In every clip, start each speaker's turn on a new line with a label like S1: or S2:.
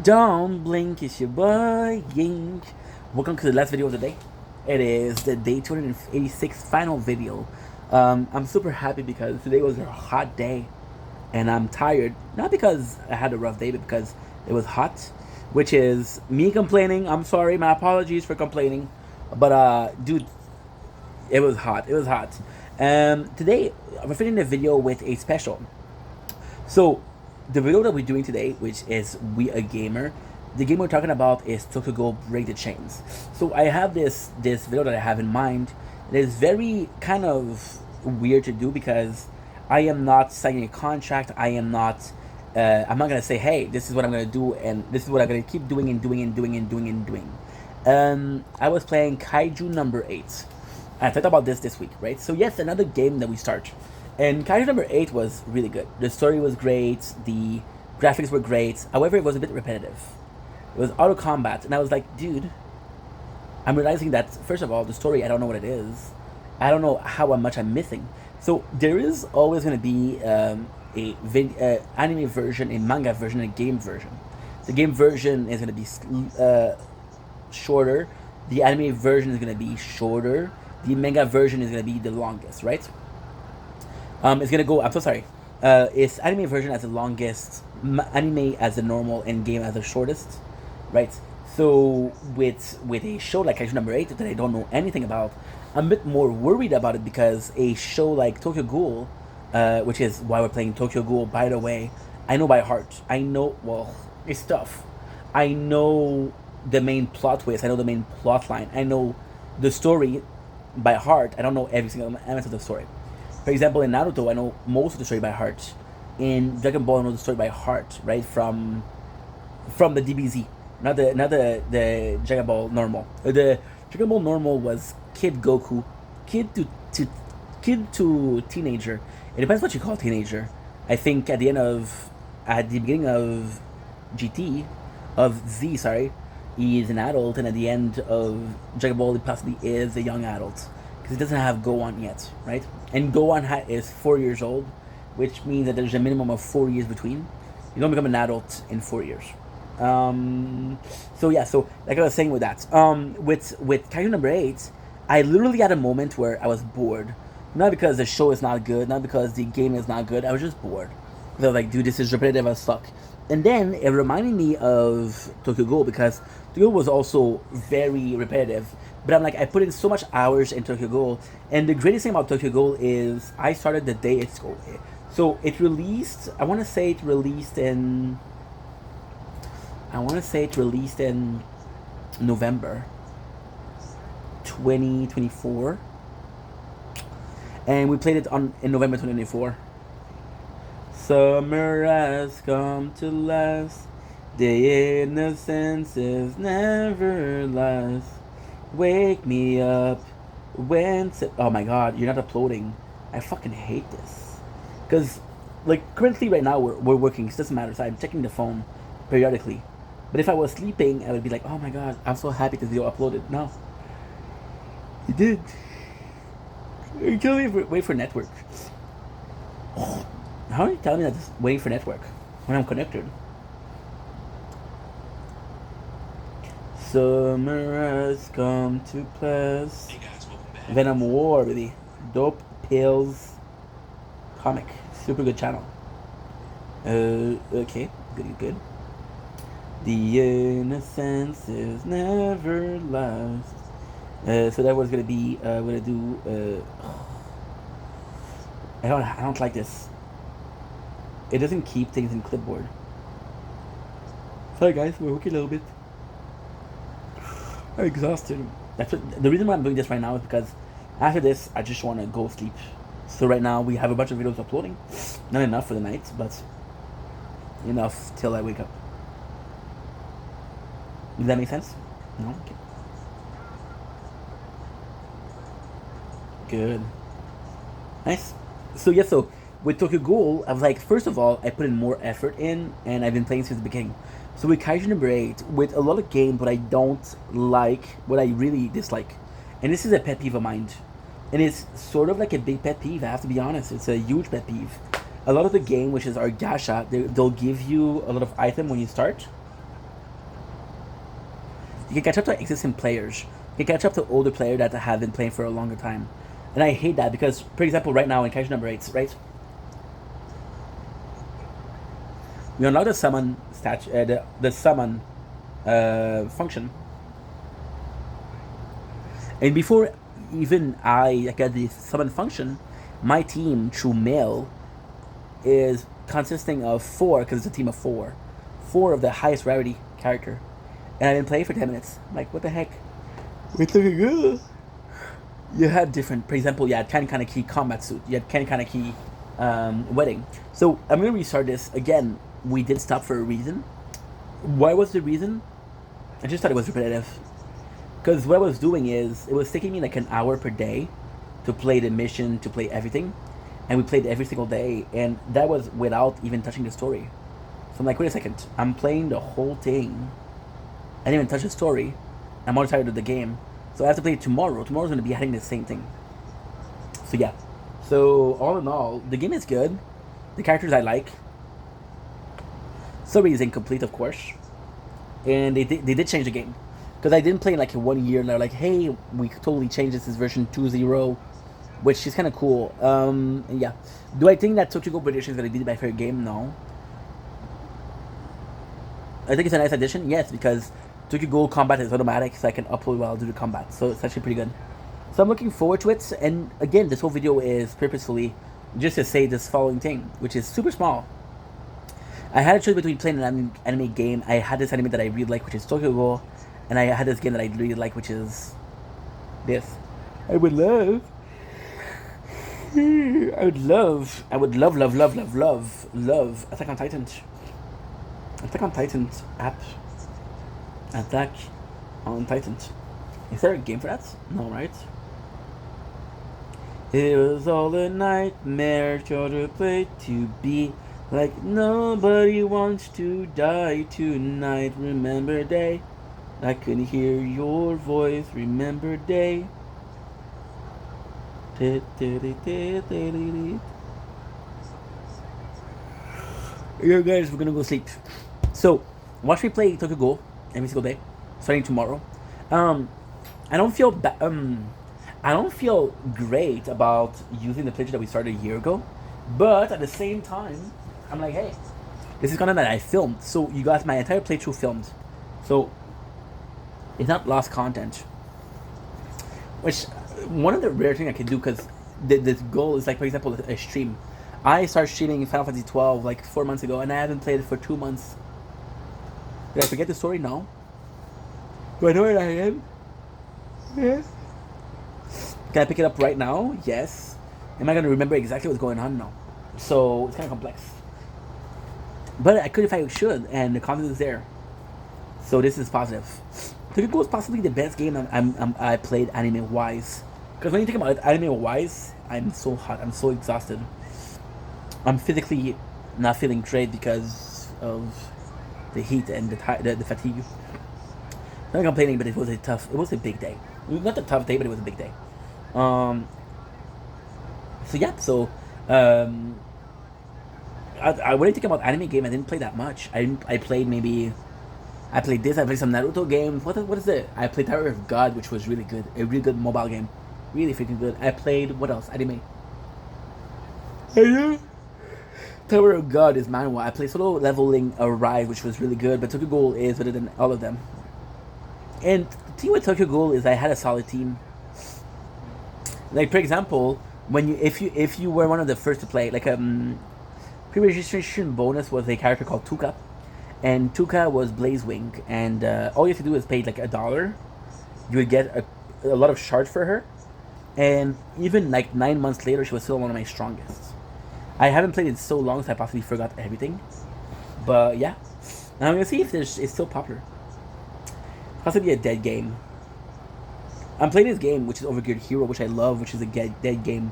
S1: Don't blink, it's your boy Ying. Welcome to the last video of the day. It is the day 286 final video. I'm super happy because today was a hot day and I'm tired. Not because I had a rough day, but because it was hot, which is me complaining. I'm sorry, my apologies for complaining. But dude, it was hot. It was hot. Today, I'm finishing the video with a special. So, the video that we're doing today, which is We a Gamer, the game we're talking about is Tokyo Ghoul Break the Chains. So I have this video that I have in mind. It is very kind of weird to do because I am not signing a contract. I'm not gonna say, hey, this is what I'm gonna do and this is what I'm gonna keep doing and doing and doing and doing and doing. I was playing Kaiju number 8. I talked about this week, right? So yes, another game that we start. And Kaiju number 8 was really good. The story was great, the graphics were great. However, it was a bit repetitive. It was auto combat, and I was like, dude, I'm realizing that, first of all, the story, I don't know what it is. I don't know how much I'm missing. So there is always going to be anime version, a manga version, and a game version. The game version is going to be shorter. The anime version is going to be shorter. The manga version is going to be the longest, right? It's gonna go. I'm so sorry. It's anime version as the longest, anime as the normal, and game as the shortest, right? So with a show like Kaiju number 8 that I don't know anything about, I'm a bit more worried about it because a show like Tokyo Ghoul, which is why we're playing Tokyo Ghoul, by the way, I know by heart. I know, well, it's tough. I know the main plot twist. I know the main plot line. I know the story by heart. I don't know every single element of the story. For example, in Naruto, I know most of the story by heart. In Dragon Ball, I know the story by heart, right? From the DBZ, not the Dragon Ball normal. The Dragon Ball normal was Kid Goku, kid to teenager. It depends what you call teenager. I think at the beginning of Z, sorry, he is an adult, and at the end of Dragon Ball, he possibly is a young adult because he doesn't have Gohan yet, right? And Gohan is 4 years old, which means that there's a minimum of 4 years between. You don't become an adult in 4 years. So yeah, so like I was saying with that, with Kaiju number 8, I literally had a moment where I was bored. Not because the show is not good, not because the game is not good. I was just bored. Because I was like, dude, this is repetitive as fuck. And then it reminded me of Tokyo Ghoul because Tokyo Ghoul was also very repetitive. But I'm like, I put in so much hours in Tokyo Ghoul, and the greatest thing about Tokyo Ghoul is I started the day it's go. So it released. I want to say it released in. November 2024, and we played it in November 2024. Summer has come to last. The innocence is never lost. Wake me up when. Oh my god, you're not uploading. I fucking hate this. Because, like, currently right now we're working. It doesn't matter. So I'm checking the phone periodically. But if I was sleeping, I would be like, oh my god, I'm so happy this video uploaded. No. You did. You can't wait for network. How are you telling me that it's waiting for network when I'm connected? Summer has come to pass.
S2: Hey guys, welcome back.
S1: Venom War, really. Dope Pills comic. Super good channel. Okay. Good. The innocence is never lost. So that was gonna be, I'm gonna do, I don't like this. It doesn't keep things in clipboard. Sorry guys, we're working a little bit. I'm exhausted. The reason why I'm doing this right now is because after this, I just want to go sleep. So right now we have a bunch of videos uploading. Not enough for the night, but enough till I wake up. Does that make sense? No? Okay. Good. Nice. So yeah, so with Tokyo Ghoul, I was like, first of all, I put in more effort in, and I've been playing since the beginning. So with Kaiju number 8, with a lot of games, what I don't like, what I really dislike, and this is a pet peeve of mine, and it's sort of like a big pet peeve, I have to be honest, it's a huge pet peeve. A lot of the game, which is our gacha, they'll give you a lot of item when you start, You can catch up to existing players. You can catch up to older players that have been playing for a longer time. And I hate that because, for example, right now in character number 8, right? We unlock the summon the summon function, and before even I get the summon function, my team through mail is consisting of 4 because it's a team of 4 of the highest rarity character, and I've been playing for 10 minutes. I'm like, what the heck? We're looking good. You had different, for example, you had Kaneki combat suit, you had Kaneki wedding. So I'm gonna restart this again. We did stop for a reason. Why was the reason? I just thought it was repetitive. Because what I was doing is, it was taking me like an hour per day to play the mission, to play everything. And we played every single day, and that was without even touching the story. So I'm like, wait a second, I'm playing the whole thing. I didn't even touch the story. I'm already tired of the game. So I have to play it tomorrow. Tomorrow's going to be having the same thing. So yeah. So all in all, the game is good. The characters I like. Story is incomplete, of course. And they did change the game. Because I didn't play in like 1 year and they're like, hey, we totally changed this is version 2.0. Which is kind of cool. And yeah. Do I think that Tokyo Ghoul British is going to be my favorite game? No. I think it's a nice addition, yes, because Tokyo Ghoul combat is automatic, so I can upload while I do the combat. So it's actually pretty good. So I'm looking forward to it. And again, this whole video is purposefully just to say this following thing, which is super small. I had a choice between playing an anime game. I had this anime that I really like, which is Tokyo Ghoul, and I had this game that I really like, which is this. I would love, love Attack on Titan. Attack on Titan app. Attack on Titan. Is there a game for that? No, right? It was all a nightmare, to play to be like nobody wants to die tonight. Remember day, I could hear your voice. Remember day. You guys, we're gonna go sleep. So, watch me play Tokyo Ghoul every single day, starting tomorrow. I don't feel I don't feel great about using the picture that we started a year ago, but at the same time, I'm like, hey, this is content that I filmed, so you got my entire playthrough filmed, so it's not lost content. Which one of the rare things I can do, because this goal is like, for example, a stream. I started streaming Final Fantasy 12 like 4 months ago, and I haven't played it for 2 months. Did I forget the story? No. Do I know where I am? Yes. Can I pick it up right now? Yes. Am I going to remember exactly what's going on? No. So it's kind of complex. But I could if I should, and the content is there. So this is positive. Tokyo Ghoul is possibly the best game I played anime-wise. Because when you think about it, anime-wise, I'm so hot. I'm so exhausted. I'm physically not feeling great because of the heat and the fatigue. I'm not complaining, but it was a big day. Not a tough day, but it was a big day. So yeah, so when I think about anime game, I didn't play that much. I played this. I played some Naruto games. What is it? I played Tower of God, which was really good. A really good mobile game, really freaking good. I played what else? Anime. Tower of God is manhwa. I played Solo Leveling Arrive, which was really good. But Tokyo Ghoul is better than all of them. And the thing with Tokyo Ghoul is I had a solid team. Like, for example, if you were one of the first to play, like pre-registration bonus was a character called Tuka, and Tuka was Blazewing, and all you have to do is pay like $1. You would get a lot of shards for her, and even like 9 months later, she was still one of my strongest. I haven't played it so long, so I possibly forgot everything. But yeah, and I'm gonna see if it's still popular. Possibly a dead game. I'm playing this game, which is Overgeared Hero, which I love, which is a dead game.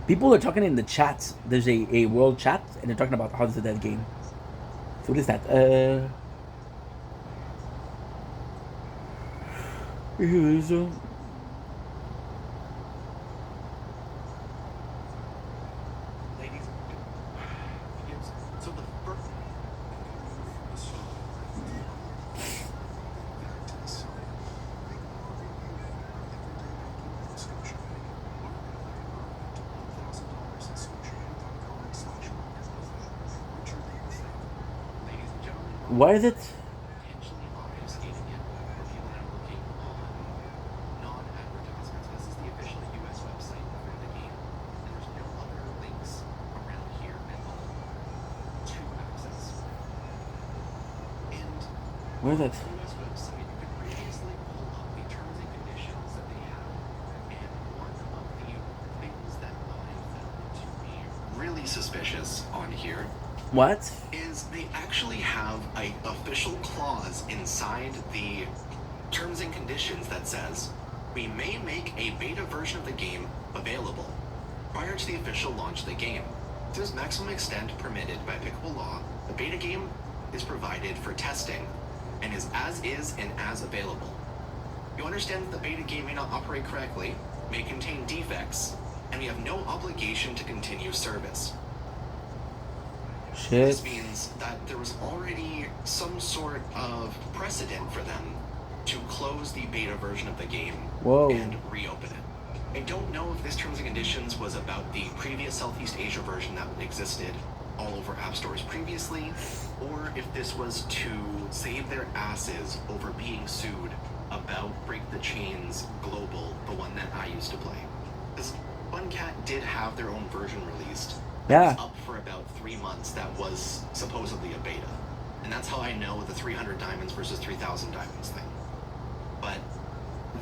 S1: People are talking in the chat. There's a world chat, and they're talking about how it's a dead game. So what is that? Why is it?
S2: Intentionally obfuscating it for people that are looking on non-advertisements. This is the official US website for the game, and there's no other links around here at all to access. And
S1: Where is
S2: on
S1: it?
S2: the US website, you could previously pull up the terms and conditions that they have, and one of the things that I found to be really suspicious on here
S1: What?
S2: is they actually have an official clause inside the terms and conditions that says we may make a beta version of the game available prior to the official launch of the game. To its maximum extent permitted by applicable law, the beta game is provided for testing and is and as available. You understand that the beta game may not operate correctly, may contain defects, and we have no obligation to continue service.
S1: Shit.
S2: This means that there was already some sort of precedent for them to close the beta version of the game
S1: Whoa.
S2: and reopen it. I don't know if this terms and conditions was about the previous Southeast Asia version that existed all over app stores previously, or if this was to save their asses over being sued about Break the Chains Global, the one that I used to play. Because Funcat did have their own version released.
S1: Yeah.
S2: It was up for about 3 months that was supposedly a beta. And that's how I know the 300 diamonds versus 3,000 diamonds thing. But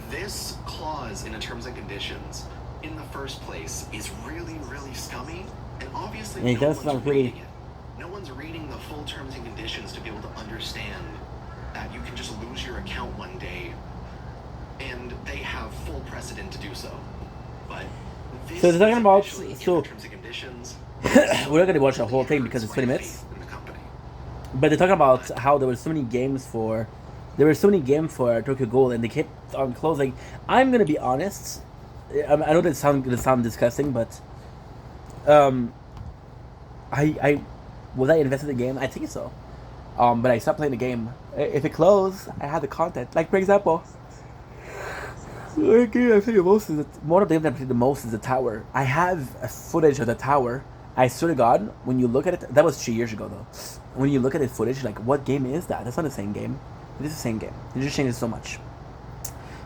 S2: this clause in the terms and conditions, in the first place, is really, really scummy. And obviously
S1: Yeah,
S2: no
S1: that's
S2: one's
S1: not really-
S2: reading it. No one's reading the full terms and conditions to be able to understand that you can just lose your account one day, and they have full precedent to do so. But this
S1: So they're talking
S2: is
S1: about-
S2: officially in
S1: so-
S2: the terms and conditions.
S1: We're not gonna watch the whole thing because it's 20 minutes.
S2: In the company.
S1: But they're talking about how there were so many games for Tokyo Ghoul, and they kept on closing. I'm gonna be honest. I know that gonna sound disgusting, but I was I invested in the game? I think so. But I stopped playing the game. If it closed, I had the content. Like for example, the game I played the most is one of the games I played the most is the tower. I have a footage of the tower. I swear to God, when you look at it, that was 3 years ago though. When you look at the footage, like what game is that? That's not the same game. It is the same game. It just changes so much.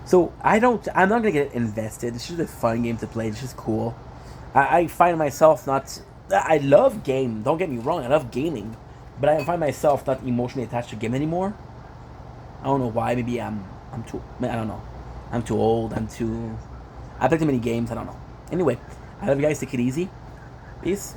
S1: So I'm not gonna get invested. It's just a fun game to play. It's just cool. I find myself not. I love game. Don't get me wrong. I love gaming, but I find myself not emotionally attached to game anymore. I don't know why. Maybe I'm too. I don't know. I'm too old. I play too many games. I don't know. Anyway, I love you guys. Take it easy. Peace.